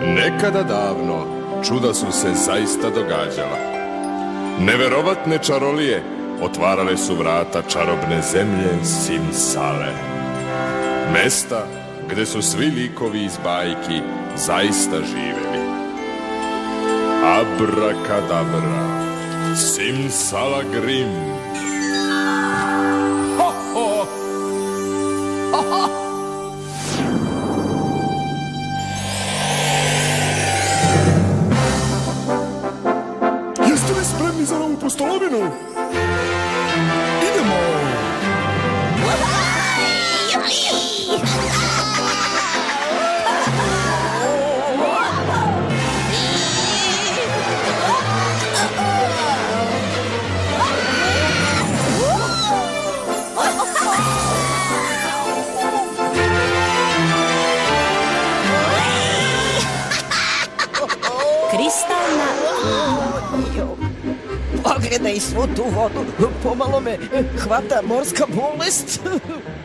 Nekada davno čuda su se zaista događala. Neverovatne čarolije otvarale su vrata čarobne zemlje Simsale. Mesta gde su svi likovi iz bajki zaista živeli. Abrakadabra, Simsala Grim. Ho, ho. Ho, ho. Jeste li spremni za novu postolovinu? Idemo! Kristalna. Pogledaj svu tu vodu, pomalo me hvata morska bolest.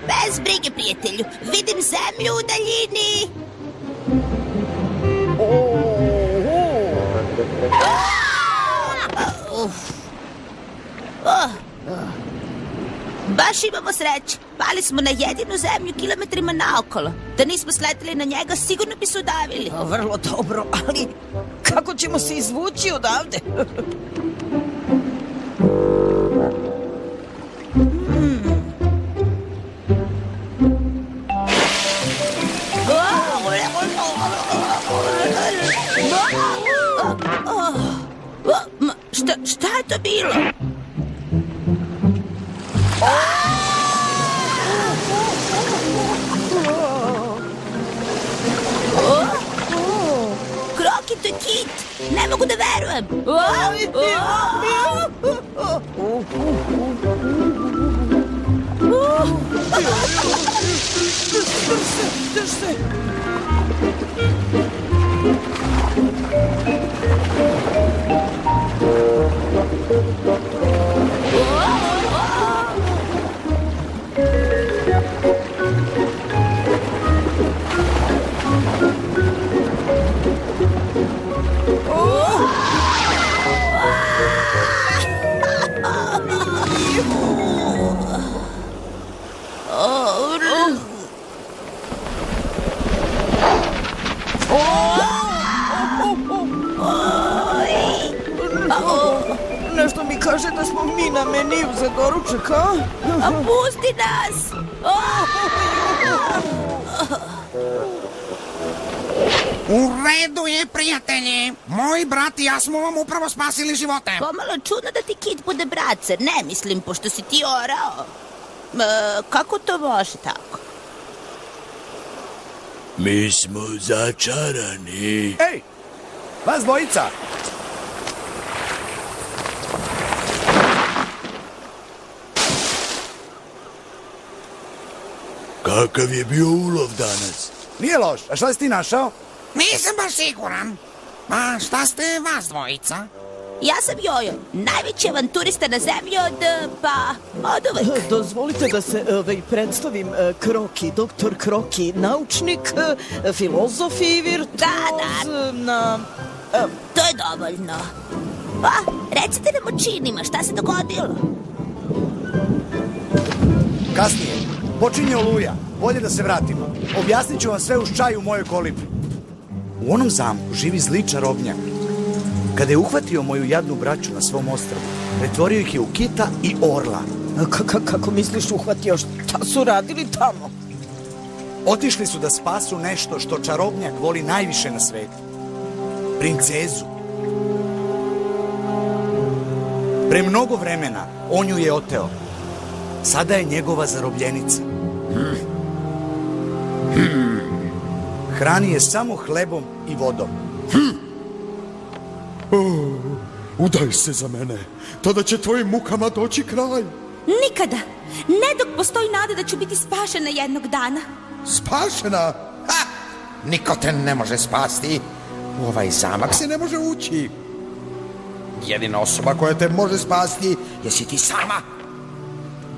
Bez brige, prijatelju. Vidim zemlju u daljini. Baš imamo sreće. Pali smo na jedinu zemlju kilometrima naokolo. Da nismo sleteli na njega, sigurno bi se udavili. Vrlo dobro, ali kako ćemo se izvući odavde? Šta je to bilo? Kroki, to je kit! Ne mogu da verujem! Drž se! Nešto mi kaže da smo mi na meniju za doručak, a? Pusti nas! U redu je, prijatelji. Moj brat i ja smo vam upravo spasili živote. Pomalo čudno da ti kit bude bracer. Ne mislim, pošto si ti orao. Kako to može tako? Mi smo začarani. Ej, vas dvojica! Kakav je bio ulov danas? Nije loš, a šta si ti našao? Nisam baš siguran. A šta ste vas dvojica? Ja sam Jojo, najveći avanturista na zemlji od uvek. Dozvolite da se predstavim. Kroki, doktor Kroki, naučnik, filozof i virtuoz na... To je dovoljno. Recite nam o činima, šta se dogodilo? Kasnije, počinje oluja. Bolje da se vratimo. Objasnit ću vam sve uz čaj u mojoj kolibi. U onom zamku živi zli čarobnjak. Kada je uhvatio moju jadnu braću na svom ostrvu, pretvorio ih je u kita i orla. Kako misliš uhvatio? Šta su radili tamo? Otišli su da spasu nešto što čarobnjak voli najviše na svetu. Princezu. Pre mnogo vremena on ju je oteo. Sada je njegova zarobljenica. Hrani je samo hlebom i vodom. Udaj se za mene, tada će tvojim mukama doći kraj. Nikada. Ne dok postoji nada da ću biti spašena jednog dana. Spašena? Ha! Niko te ne može spasti. U ovaj zamak se ne može ući. Jedina osoba koja te može spasti jesi ti sama.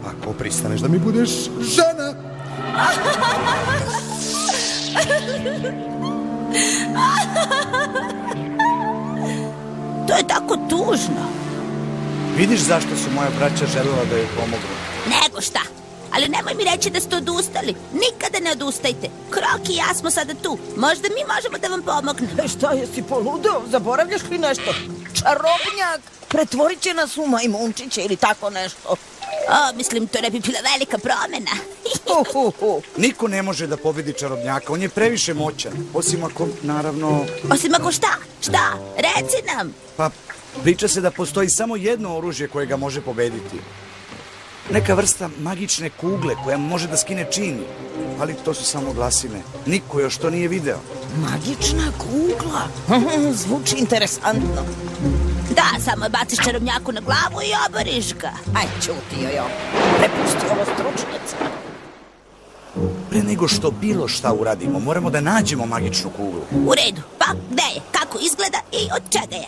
Ako pristaneš da mi budeš žena. tužno. Vidiš zašto su moja braća željela da joj pomognu? Nego šta? Ali nemoj mi reći da ste odustali. Nikada ne odustajte. Kroki i ja smo sada tu. Možda mi možemo da vam pomognemo. Šta, jesi poludeo? Zaboravljaš li nešto? Čarobnjak pretvorit će nas u majmunčiće ili tako nešto. Mislim, to ne bi bila velika promjena. Niko ne može da pobedi čarobnjaka, on je previše moćan. Osim ako, naravno... Osim ako šta? Šta? Reci nam. Pa, priča se da postoji samo jedno oružje koje ga može pobediti. Neka vrsta magične kugle koja može da skine čini. Ali to su samo glasine. Niko još to nije video. Magična kugla? Zvuči interesantno. Da, samo je baciš čarobnjaku na glavu i oboriš ga. Aj, ćuti joj. Prepusti ovo stručnjacima. Pre nego što bilo šta uradimo, moramo da nađemo magičnu kuglu. U redu. Pa, gde je? Kako izgleda i od čega je?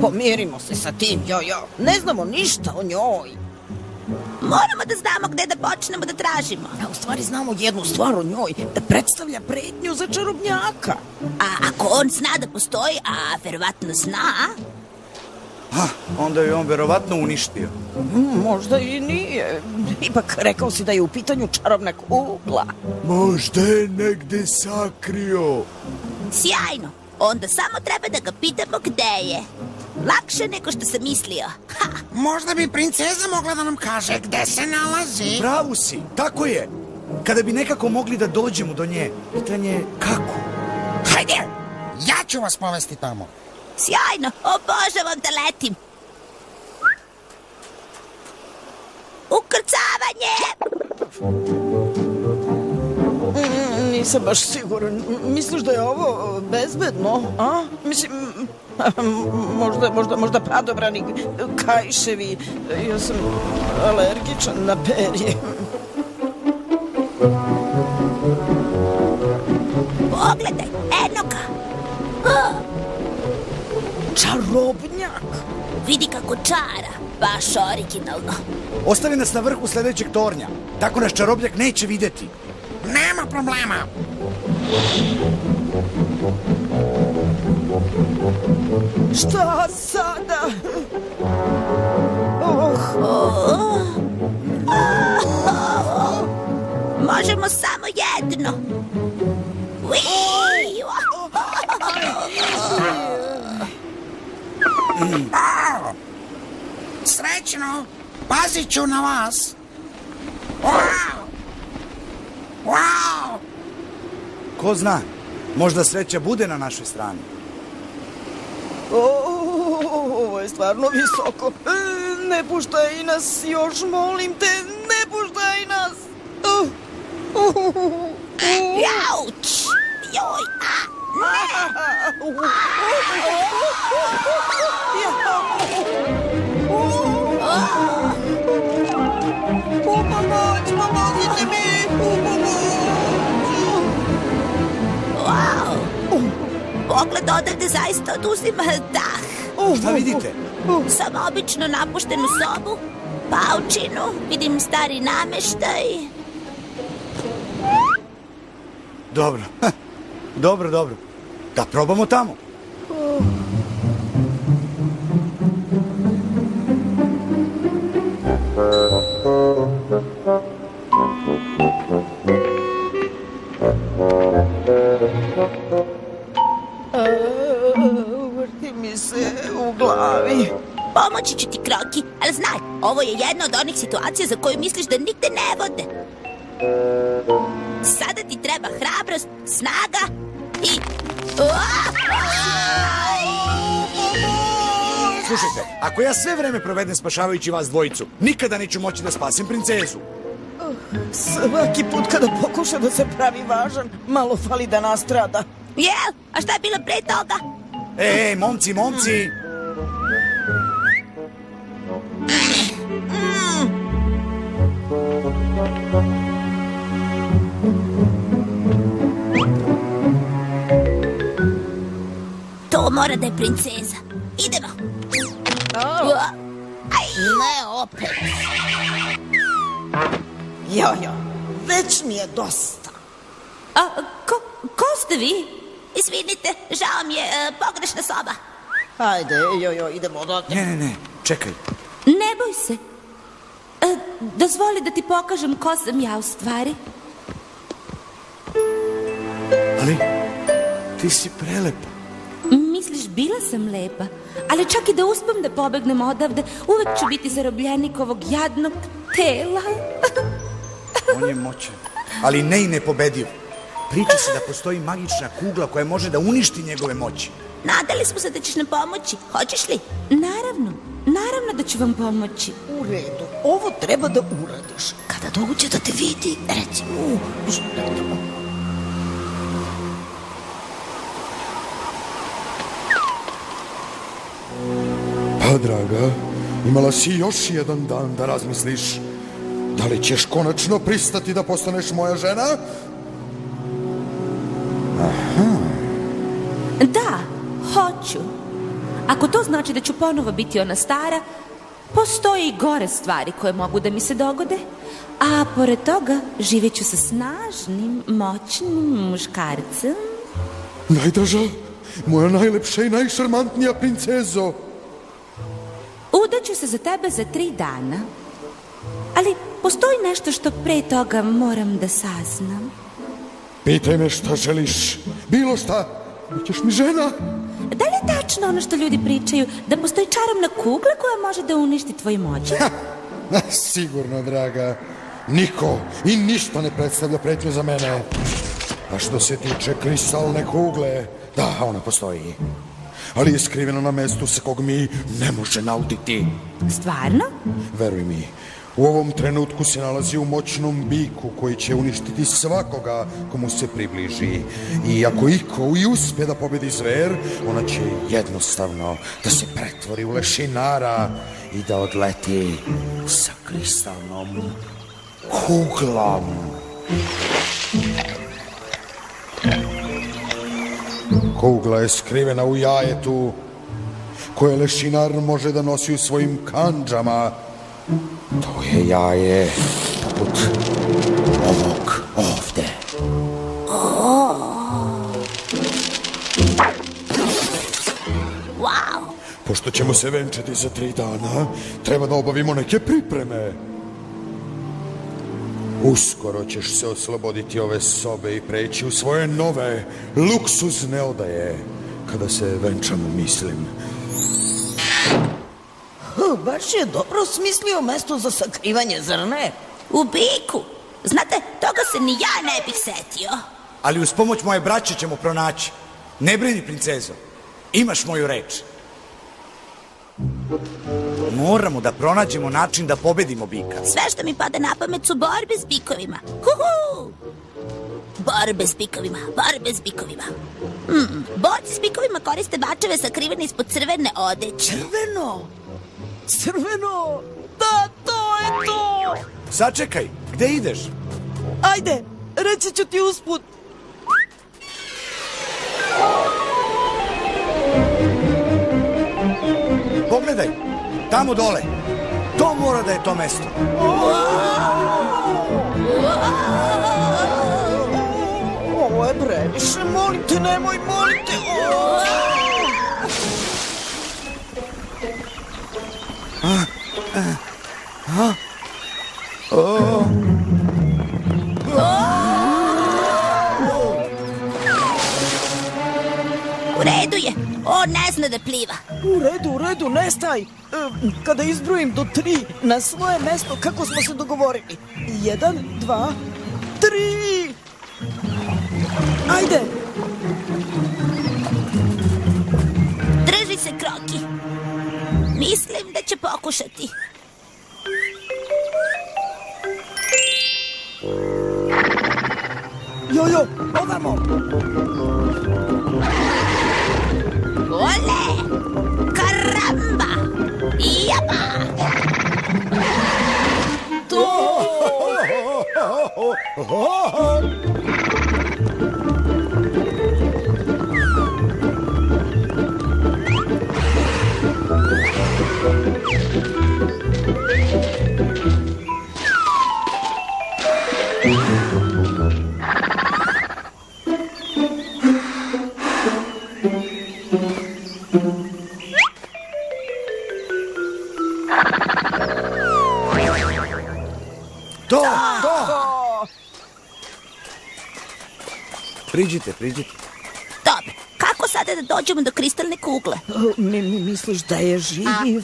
Pomirimo se sa tim, jojo. Ne znamo ništa o njoj. Moramo da znamo gde da počnemo da tražimo. U stvari znamo jednu stvar o njoj, da predstavlja pretnju za čarobnjaka. A ako on zna da postoji, a verovatno zna... Onda je on verovatno uništio. Možda i nije. Ipak rekao si da je u pitanju čarobna kugla. Možda je negde sakrio. Sjajno. Onda samo treba da ga pitamo gde je. Lakše nego što sam mislio. Možda bi princeza mogla da nam kaže gde se nalazi. Pravu si, tako je. Kada bi nekako mogli da dođemo do nje, pitanje je kako? Hajde, ja ću vas povesti tamo. Sjajno, obožavam da letim. Ukrcavanje! Nisam baš siguran. Misliš da je ovo bezbedno? A? Mislim, možda padobrani, kajševi. Ja sam alergičan na perje. Pogledaj, eno ga. Čarobnjak. Vidi kako čara, baš originalno. Ostavi nas na vrhu sledećeg tornja. Tako nas čarobnjak neće videti. Nema problema. Šta sada? Možemo samo jedno. Srećno, pazit ću na vas. Wow! Wow! Ko zna, možda sreća bude na našoj strani. Ovo je stvarno visoko. Ne puštaj nas još, molim te, ne puštaj nas. Jauč! Joj! Pomozite mi! Wow! Pogled odavde zaista oduzima dah. Šta vidite? Samo obično napuštenu sobu, paučinu, vidim stari nameštaj. Dobro. Dobro. Da probamo tamo. Vrti mi se u glavi. Pomoći ću ti, Kroki, ali znaj, ovo je jedna od onih situacija za koju misliš da nigde ne vode. Sada ti treba hrabrost, snaga i... Slušajte, ako ja sve vreme provedem spašavajući vas dvojicu, nikada neću moći da spasim princezu. Svaki put kada pokuša da se pravi važan, malo fali da nastrada. Jel? A šta je bilo pre toga? Ej, momci! To mora da je princeza. Idemo. Ne opet. Jojo, već mi je dosta. Ko ste vi? Izvinite, žao mi je, pogrešna soba. Ajde, idemo odatle. Ne, čekaj. Ne boj se. Dozvoli da ti pokažem ko sam ja u stvari. Ali, ti si prelepa. Misliš, bila sam lepa, ali čak i da uspem da pobegnem odavde, uvek ću biti zarobljenik ovog jadnog tela. On je moćan, ali ne i nepobediv. Priča se da postoji magična kugla koja može da uništi njegove moći. Nadali smo se da ćeš nam pomoći. Hoćeš li? Naravno da ću vam pomoći. U redu, ovo treba da uradiš. Kada dođe da te vidi, reci mu. Pa, draga, imala si još jedan dan da razmisliš. Da li ćeš konačno pristati da postaneš moja žena? Da, hoću. Ako to znači da ću ponovo biti ona stara, postoje i gore stvari koje mogu da mi se dogode. A pored toga živjet ću sa snažnim, moćnim muškarcem. Najdraža, moja najlepša i najšarmantnija princezo. Udaću se za tebe za 3 dana. Ali postoji nešto što pre toga moram da saznam. Pitaj me šta želiš. Bilo šta. Bićeš mi žena. Da li je tačno ono što ljudi pričaju, da postoji čarobna kugla koja može da uništi tvoj moć? Sigurno, draga. Niko i ništa ne predstavlja pretnju za mene. A što se tiče kristalne kugle, da, ona postoji. Ali je skrivena na mestu sa kog mi ne može nauditi. Stvarno? Veruj mi, u ovom trenutku se nalazi u moćnom biku koji će uništiti svakoga komu se približi. I ako iko i uspje da pobedi zver, ona će jednostavno da se pretvori u lešinara i da odleti sa kristalnom kuglom. Kugla je skrivena u jajetu koje lešinar može da nosi u svojim kandžama. To je jaje poput ovog ovde. Wow! Pošto ćemo se venčati za 3 dana, treba da obavimo neke pripreme. Uskoro ćeš se osloboditi ove sobe i preći u svoje nove, luksuzne odaje. Kada se venčamo, mislim. Baš je dobro smislio mesto za sakrivanje, zar ne? U biku. Znate, toga se ni ja ne bih setio. Ali uz pomoć moje braće ćemo pronaći. Ne brini, princezo. Imaš moju reč. Moramo da pronađemo način da pobedimo bika. Sve što mi pada na pamet su borbe s bikovima. Huhu! Borbe s bikovima, borbe s bikovima. Borci s bikovima koriste bačeve sakrivene ispod crvene odeće. Crveno! Da, to je to! Sačekaj, gde ideš? Ajde, reći ću ti usput. Pogledaj, tamo dole. To mora da je to mesto. Ovo je previše, molim te, nemoj, molim te. U redu je, on ne zna da pliva. U redu, ne staj. Kada izbrojim do 3 na svoje mesto, kako smo se dogovorili. 1, 2, 3. Ajde. Drži se, Kroki. Mislim da će pokušati. Jojo, ovamo. Ole! Karamba! Jaba! Priđite. Dobro, kako sada da dođemo do kristalne kugle? Misliš da je živ?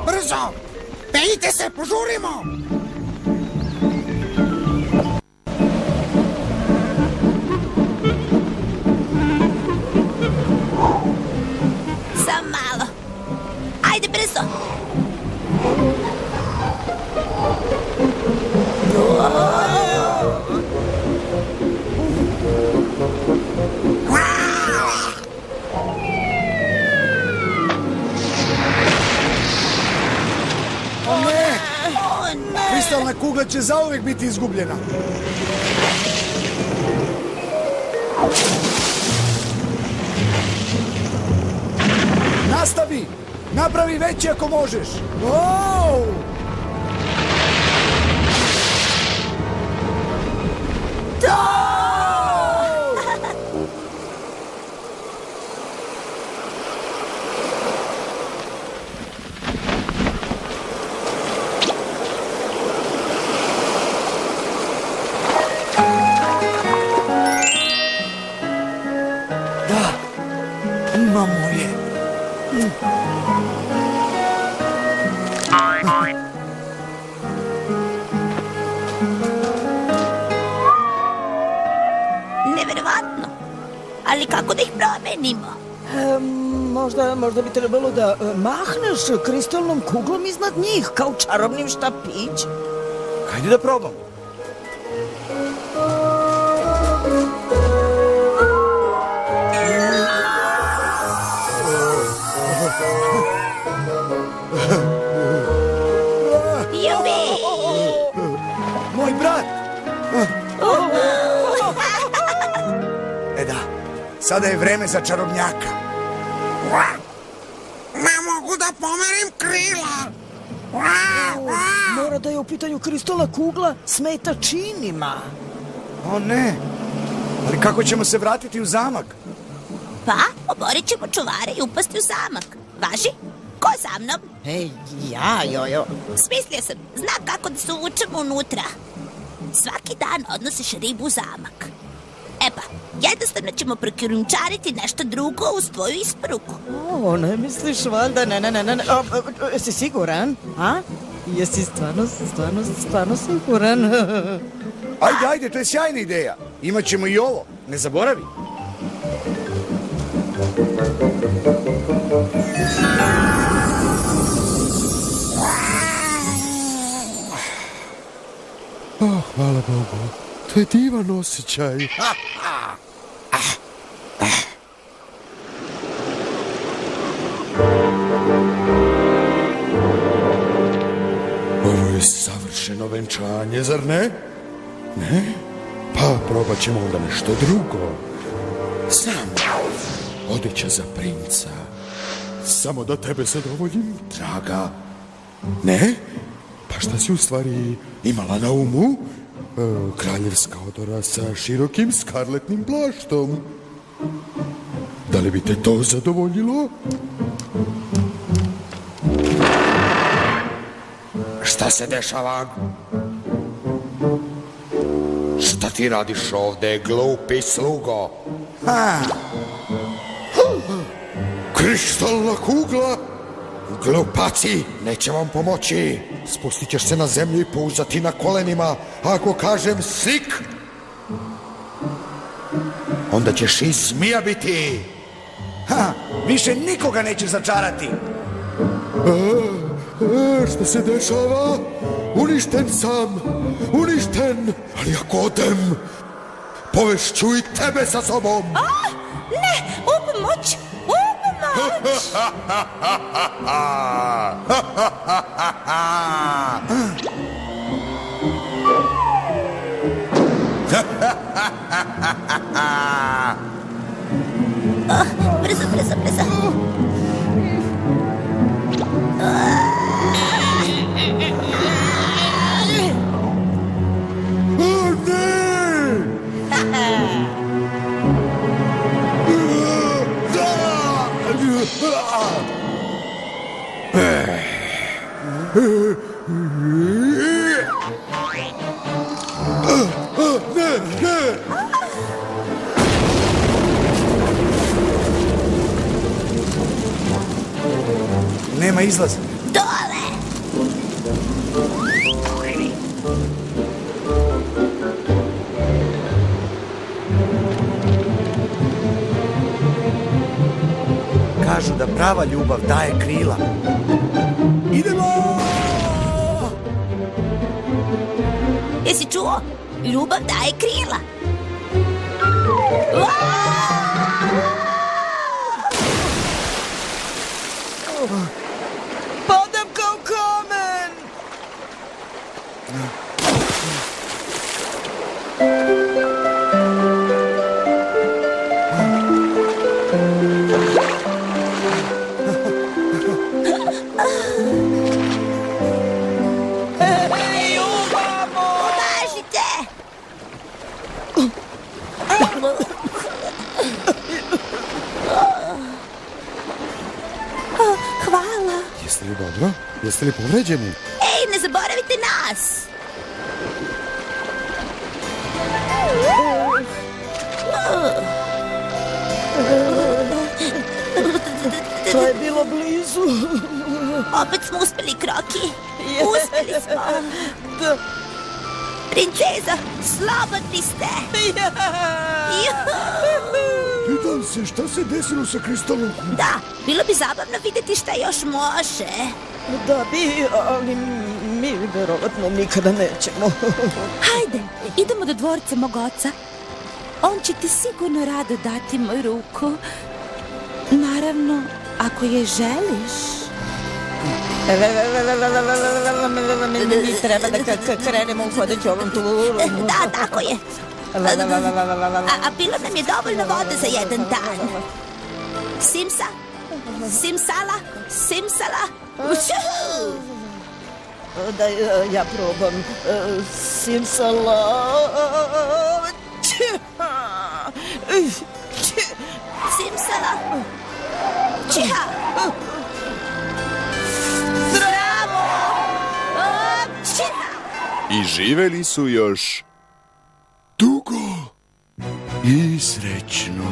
Brzo! Pejte se, požurimo! Samo malo. Ajde, brzo. O ne! O, ne. Kristalna kugla će zauvek biti izgubljena. Nastavi! Napravi veći ako možeš! Wow! Da, imamo je. Neverovatno. Ali kako da ih promenimo? Možda bi trebalo da mahneš kristalnom kuglom iznad njih, kao čarobnim štapićem. Hajde da probamo. Jubi! Moj brat! E da, sada je vreme za čarobnjaka. Ne mogu da pomerim krila! Mora da je u pitanju kristalna kugla smeta činima. O ne! Ali kako ćemo se vratiti u zamak? Pa, oborit ćemo čuvare i upasti u zamak. Važi? Ko je za mnom? Ej, ja, jojo. Smislio sam, znam kako da se uvučemo unutra. Svaki dan odnosiš ribu u zamak. E pa, jednostavno ćemo prokrijumčariti nešto drugo uz tvoju isporuku. O, ne misliš valjda, ne. Jesi siguran? A? Jesi stvarno siguran? Ajde, to je sjajna ideja. Imaćemo i ovo, ne zaboravi. Hvala Bogu. To je divan osjećaj. Ovo je savršeno venčanje, zar ne? Ne? Pa probat ćemo onda nešto drugo. Znam, odeća za princa. Samo da tebe zadovoljim, draga. Ne? Pa šta si u stvari imala na umu? Kraljevska odora sa širokim skarletnim plaštom. Da li bi te to zadovoljilo? Šta se dešava? Šta ti radiš ovde, glupi slugo? Kristalna kugla? Glupaci, neće vam pomoći. Spustit ćeš se na zemlju i pouzati na kolenima. Ako kažem sik, onda ćeš i zmija biti. Više nikoga neće začarati. Šta se dešava? Uništen sam, uništen. Ali ako odem, povešću i tebe sa sobom. Ne, upomoć! Brzo. nema izlaza. Dole! Kažu da prava ljubav daje krila. Idemo! Jesi čuo? Ljubav daje krila. Padam kao kamen! Pomažite! Hvala. Jeste li dobro? Jeste li povređeni? Ej, ne zaboravite nas! To je bilo blizu. Opet smo uspeli, Kroki. Uspeli smo. Da. Princeza, slobodni ste. Pitam se šta se desilo sa kristalnom kuglom. Da, bilo bi zabavno vidjeti šta još može. Da bi, ali mi verovatno nikada nećemo. Hajde, idemo do dvorca mog oca. On će ti sigurno rado dati moju ruku. Naravno, ako je želiš. Mi treba da krenemo u hodeću avanturu. Da, tako je. A bilo nam je dovoljno vode za jedan dan. Simsa, simsala, simsala. Ućuhu! Da ja probam. Simsala. Simsala. Čiha. Bravo! Čiha. I živeli su još Dugo i srećno.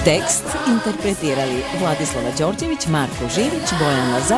Tekst interpretirali Vladislava Đorđević, Marko Živić, Bojan Lazar.